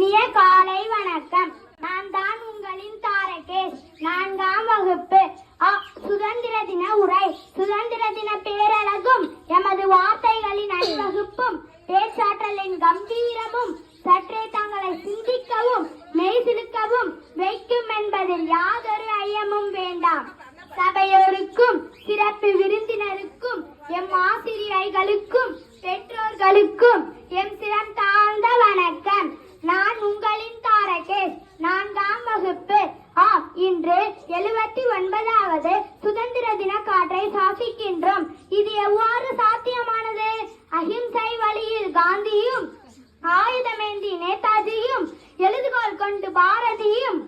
இனிய காலை வணக்கம். நான் தான் உங்களின் தாரகேஷ். 4ஆம் வகுப்பு. சுதந்திர தின உரை. சுதந்திர தின பேரழகும் எமது வார்த்தைகளின் அணிவகுப்பும் பேச்சாற்றலின் கம்பீரமும் சற்றே தங்களை சிந்திக்கவும் மெய்சிலுக்கவும் வைக்கும் என்பதில் யாதொரு ஐயமும் வேண்டாம். சபையோருக்கும் சிறப்பு விருந்தினருக்கும் எம் ஆசிரியர்களுக்கும் பெற்றோர்களுக்கும் எம் சிரம் தாழ்ந்த வணக்கம். நான் உங்களின் தாரகேஷ். 4ஆம் வகுப்பு. இன்று 79வது சுதந்திர தின காற்றை சுவாசிக்கின்றோம். இது எவ்வாறு சாத்தியமானது? அஹிம்சை வழியில் காந்தியும், ஆயுதமேந்தி நேதாஜியும், எழுதுகோல் கொண்டு பாரதியும்,